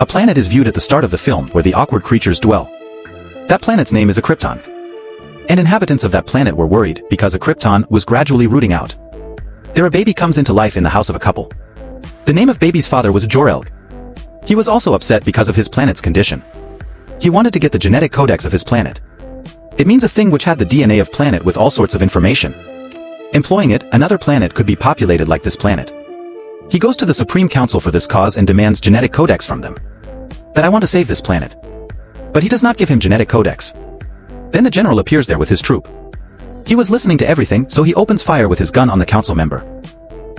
A planet is viewed at the start of the film where the awkward creatures dwell. That planet's name is a Krypton. And inhabitants of that planet were worried because a Krypton was gradually rooting out. There a baby comes into life in the house of a couple. The name of baby's father was Jor-El. He was also upset because of his planet's condition. He wanted to get the genetic codex of his planet. It means a thing which had the DNA of planet with all sorts of information. Employing it, another planet could be populated like this planet. He goes to the Supreme Council for this cause and demands genetic codex from them. That I want to save this planet. But he does not give him genetic codex. Then the general appears there with his troop. He was listening to everything, so he opens fire with his gun on the council member.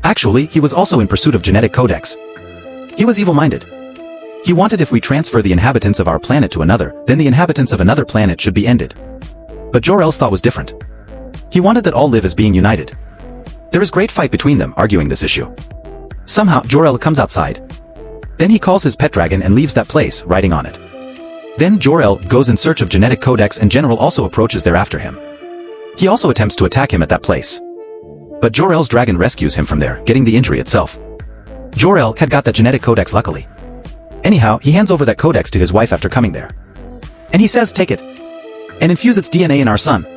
Actually, he was also in pursuit of genetic codex. He was evil-minded. He wanted if we transfer the inhabitants of our planet to another, then the inhabitants of another planet should be ended. But Jor-El's thought was different. He wanted that all live as being united. There is great fight between them arguing this issue. Somehow, Jor-El comes outside. Then he calls his pet dragon and leaves that place, riding on it. Then Jor-El goes in search of genetic codex and General also approaches there after him. He also attempts to attack him at that place. But Jor-El's dragon rescues him from there, getting the injury itself. Jor-El had got that genetic codex luckily. Anyhow, he hands over that codex to his wife after coming there. And he says, take it. And infuse its DNA in our sun.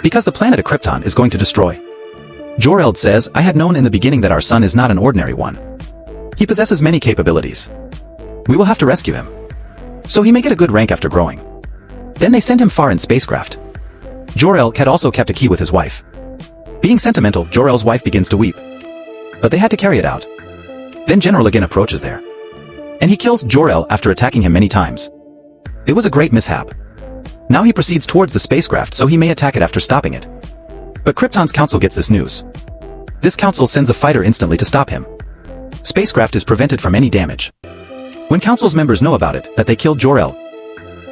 Because the planet of Krypton is going to destroy. Jor-El says, I had known in the beginning that our sun is not an ordinary one. He possesses many capabilities. We will have to rescue him. So he may get a good rank after growing. Then they send him far in spacecraft. Jor-El had also kept a key with his wife. Being sentimental, Jor-El's wife begins to weep. But they had to carry it out. Then General again approaches there. And he kills Jor-El after attacking him many times. It was a great mishap. Now he proceeds towards the spacecraft so he may attack it after stopping it. But Krypton's council gets this news. This council sends a fighter instantly to stop him. Spacecraft is prevented from any damage. When council's members know about it, that they killed Jor-El,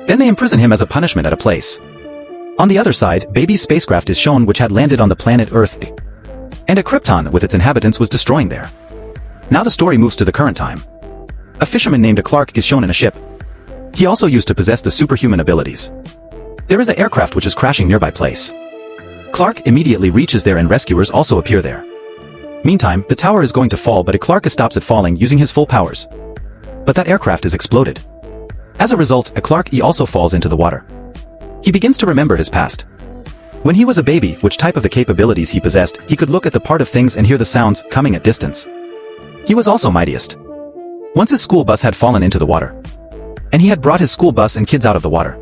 then they imprison him as a punishment at a place. On the other side, baby's spacecraft is shown which had landed on the planet Earth. And a Krypton with its inhabitants was destroying there. Now the story moves to the current time. A fisherman named Clark is shown in a ship. He also used to possess the superhuman abilities. There is an aircraft which is crashing nearby place. Clark immediately reaches there and rescuers also appear there. Meantime, the tower is going to fall but Clark stops it falling using his full powers. But that aircraft is exploded. As a result, Clark also falls into the water. He begins to remember his past. When he was a baby, which type of the capabilities he possessed, he could look at the part of things and hear the sounds coming at distance. He was also mightiest. Once his school bus had fallen into the water. And he had brought his school bus and kids out of the water.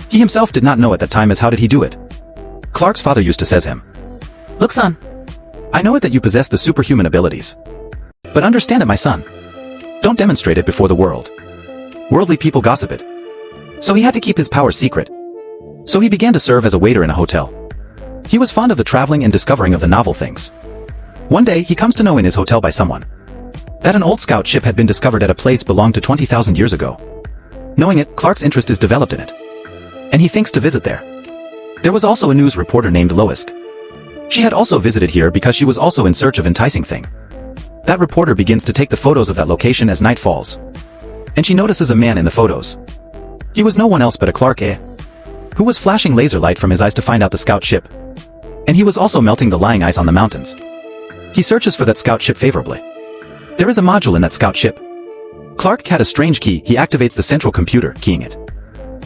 He himself did not know at that time as how did he do it. Clark's father used to says him, look son, I know it that you possess the superhuman abilities. But understand it my son. Don't demonstrate it before the world. Worldly people gossip it. So he had to keep his power secret. So he began to serve as a waiter in a hotel. He was fond of the traveling and discovering of the novel things. One day he comes to know in his hotel by someone that an old scout ship had been discovered at a place belonged to 20,000 years ago. Knowing it, Clark's interest is developed in it. And he thinks to visit there. There was also a news reporter named Lois. She had also visited here because she was also in search of enticing thing. That reporter begins to take the photos of that location as night falls. And she notices a man in the photos. He was no one else but a Clark who was flashing laser light from his eyes to find out the scout ship. And he was also melting the lying ice on the mountains. He searches for that scout ship favorably. There is a module in that scout ship. Clark had a strange key, he activates the central computer, keying it.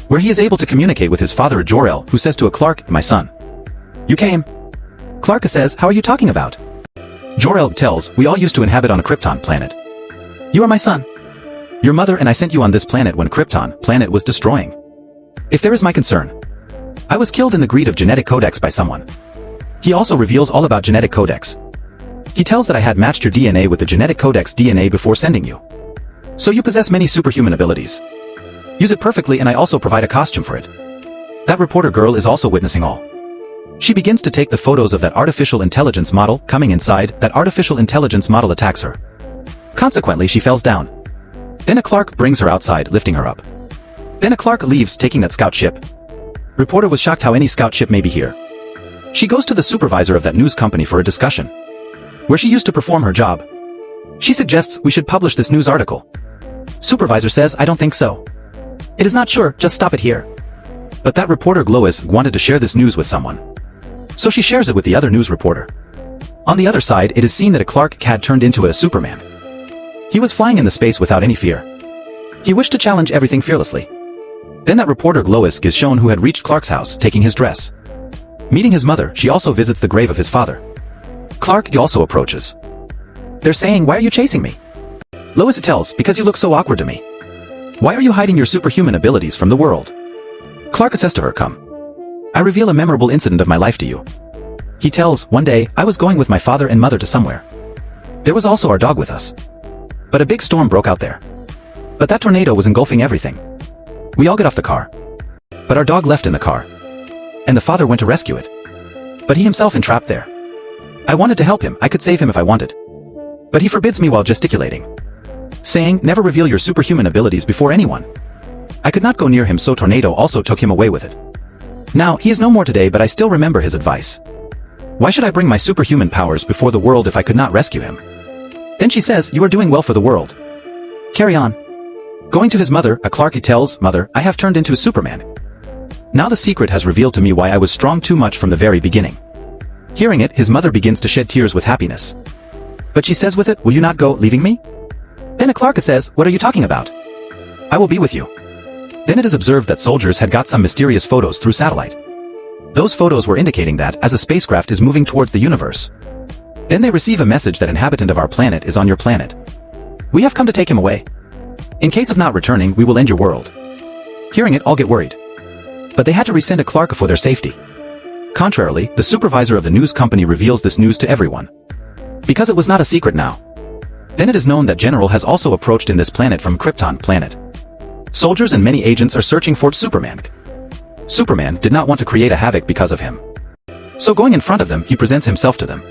Where he is able to communicate with his father Jor-El, who says to a Clark, my son. You came. Clark says, how are you talking about? Jor-El tells, we all used to inhabit on a Krypton planet. You are my son. Your mother and I sent you on this planet when Krypton planet was destroying. If there is my concern. I was killed in the greed of genetic codex by someone. He also reveals all about genetic codex. He tells that I had matched your DNA with the genetic codex DNA before sending you. So you possess many superhuman abilities. Use it perfectly and I also provide a costume for it. That reporter girl is also witnessing all. She begins to take the photos of that artificial intelligence model coming inside, that artificial intelligence model attacks her. Consequently she falls down. Then a Clark brings her outside, lifting her up. Then a Clark leaves taking that scout ship. Reporter was shocked how any scout ship may be here. She goes to the supervisor of that news company for a discussion. Where she used to perform her job. She suggests we should publish this news article. Supervisor says I don't think so. It is not sure, just stop it here. But that reporter Lois wanted to share this news with someone. So she shares it with the other news reporter. On the other side it is seen that a Clark had turned into a Superman. He was flying in the space without any fear. He wished to challenge everything fearlessly. Then that reporter Lois is shown who had reached Clark's house taking his dress. Meeting his mother, she also visits the grave of his father. Clark also approaches. They're saying, "Why are you chasing me?" Lois tells, "Because you look so awkward to me. Why are you hiding your superhuman abilities from the world?" Clark says to her, "Come. I reveal a memorable incident of my life to you." He tells, "One day, I was going with my father and mother to somewhere. There was also our dog with us. But a big storm broke out there. But that tornado was engulfing everything. We all get off the car. But our dog left in the car. And the father went to rescue it. But he himself entrapped there. I wanted to help him, I could save him if I wanted. But he forbids me while gesticulating, saying, 'Never reveal your superhuman abilities before anyone.' I could not go near him, so tornado also took him away with it. Now, he is no more today, but I still remember his advice. Why should I bring my superhuman powers before the world if I could not rescue him?" Then she says, "You are doing well for the world. Carry on." Going to his mother, Clark tells, "Mother, I have turned into a Superman. Now the secret has revealed to me why I was strong too much from the very beginning." Hearing it, his mother begins to shed tears with happiness. But she says with it, "Will you not go, leaving me?" Then Clark says, "What are you talking about? I will be with you." Then it is observed that soldiers had got some mysterious photos through satellite. Those photos were indicating that, as a spacecraft is moving towards the universe. Then they receive a message that inhabitant of our planet is on your planet. We have come to take him away. In case of not returning, we will end your world. Hearing it, all get worried. But they had to resend a Clark for their safety. Contrarily, the supervisor of the news company reveals this news to everyone. Because it was not a secret now. Then it is known that General has also approached in this planet from Krypton planet. Soldiers and many agents are searching for Superman. Superman did not want to create a havoc because of him. So going in front of them, he presents himself to them.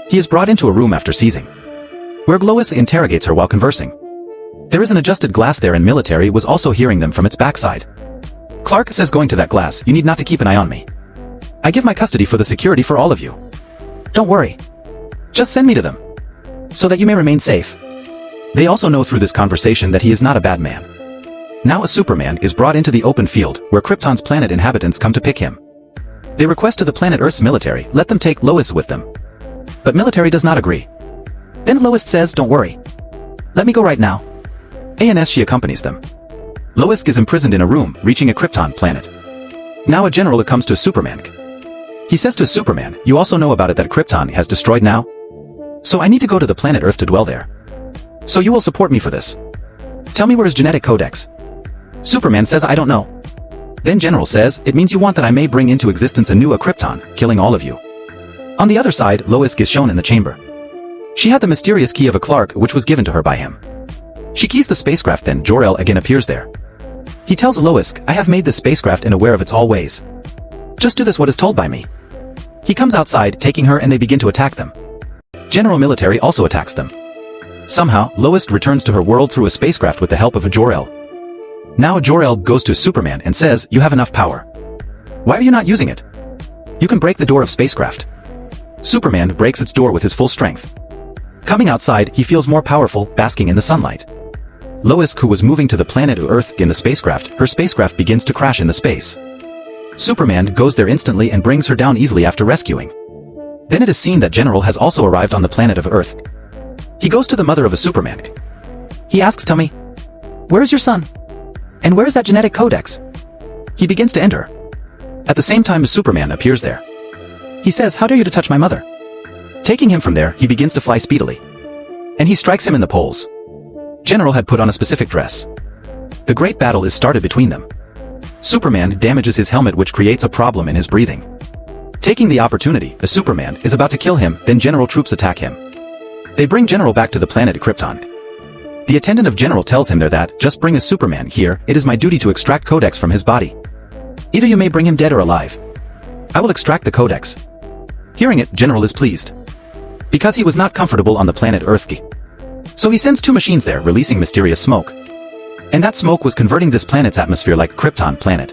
He is brought into a room after seizing, where Lois interrogates her while conversing. There is an adjusted glass there, and military was also hearing them from its backside. Clark says, going to that glass, "You need not to keep an eye on me. I give my custody for the security for all of you. Don't worry. Just send me to them, so that you may remain safe." They also know through this conversation that he is not a bad man. Now a Superman is brought into the open field, where Krypton's planet inhabitants come to pick him. They request to the planet Earth's military, let them take Lois with them. But military does not agree. Then Lois says, "Don't worry. Let me go right now." And she accompanies them. Lois is imprisoned in a room, reaching a Krypton planet. Now a general comes to Superman. He says to Superman, "You also know about it that Krypton has destroyed now? So I need to go to the planet Earth to dwell there. So you will support me for this. Tell me where is genetic codex?" Superman says, "I don't know." Then General says, "It means you want that I may bring into existence a new Krypton, killing all of you." On the other side, Lois is shown in the chamber. She had the mysterious key of a Clark, which was given to her by him. She keys the spacecraft, then Jor-El again appears there. He tells Lois, "I have made this spacecraft and aware of its all ways. Just do this what is told by me." He comes outside, taking her, and they begin to attack them. General Military also attacks them. Somehow, Lois returns to her world through a spacecraft with the help of a Jor-El. Now Jor-El goes to Superman and says, "You have enough power. Why are you not using it? You can break the door of spacecraft." Superman breaks its door with his full strength. Coming outside, he feels more powerful, basking in the sunlight. Lois, who was moving to the planet Earth in the spacecraft, her spacecraft begins to crash in the space. Superman goes there instantly and brings her down easily after rescuing. Then it is seen that General has also arrived on the planet of Earth. He goes to the mother of a Superman. He asks, "Tell me, where is your son? And where is that genetic codex?" He begins to enter. At the same time, Superman appears there. He says, "How dare you to touch my mother?" Taking him from there, he begins to fly speedily. And he strikes him in the poles. General had put on a specific dress. The great battle is started between them. Superman damages his helmet, which creates a problem in his breathing. Taking the opportunity, a Superman is about to kill him, then General troops attack him. They bring General back to the planet Krypton. The attendant of General tells him there that, "Just bring a Superman here, it is my duty to extract codex from his body. Either you may bring him dead or alive. I will extract the codex." Hearing it, General is pleased. Because he was not comfortable on the planet Earth. So he sends two machines there, releasing mysterious smoke. And that smoke was converting this planet's atmosphere like Krypton planet.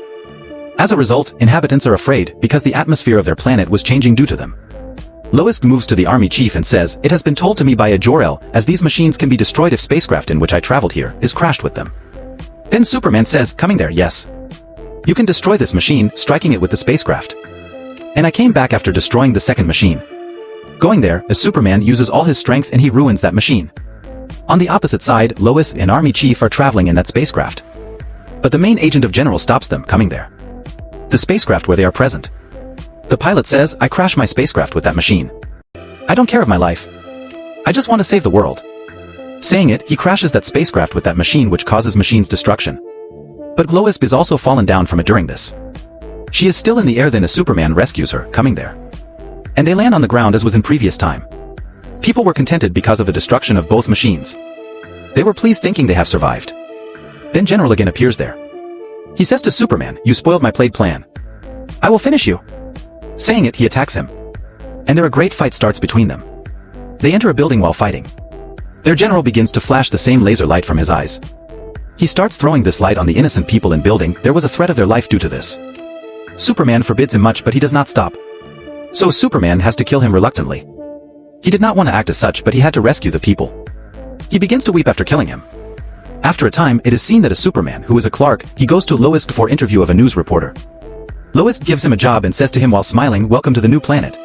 As a result, inhabitants are afraid, because the atmosphere of their planet was changing due to them. Lois moves to the army chief and says, "It has been told to me by a Jor-El, as these machines can be destroyed if spacecraft in which I traveled here is crashed with them." Then Superman says, "Coming there, yes. You can destroy this machine, striking it with the spacecraft. And I came back after destroying the second machine." Going there, a Superman uses all his strength and he ruins that machine. On the opposite side, Lois and Army Chief are traveling in that spacecraft. But the main agent of General stops them coming there. The spacecraft where they are present. The pilot says, "I crashed my spacecraft with that machine. I don't care of my life. I just want to save the world." Saying it, he crashes that spacecraft with that machine, which causes machine's destruction. But Lois is also fallen down from it during this. She is still in the air, then a Superman rescues her, coming there. And they land on the ground as was in previous time. People were contented because of the destruction of both machines. They were pleased thinking they have survived. Then General again appears there. He says to Superman, "You spoiled my played plan. I will finish you." Saying it, he attacks him. And there a great fight starts between them. They enter a building while fighting. Their general begins to flash the same laser light from his eyes. He starts throwing this light on the innocent people in building. There was a threat of their life due to this. Superman forbids him much, but he does not stop. So Superman has to kill him reluctantly. He did not want to act as such, but he had to rescue the people. He begins to weep after killing him. After a time, it is seen that a Superman, who is a Clark, he goes to Lois for interview of a news reporter. Lois gives him a job and says to him while smiling, "Welcome to the new planet."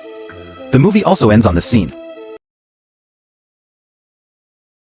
The movie also ends on this scene.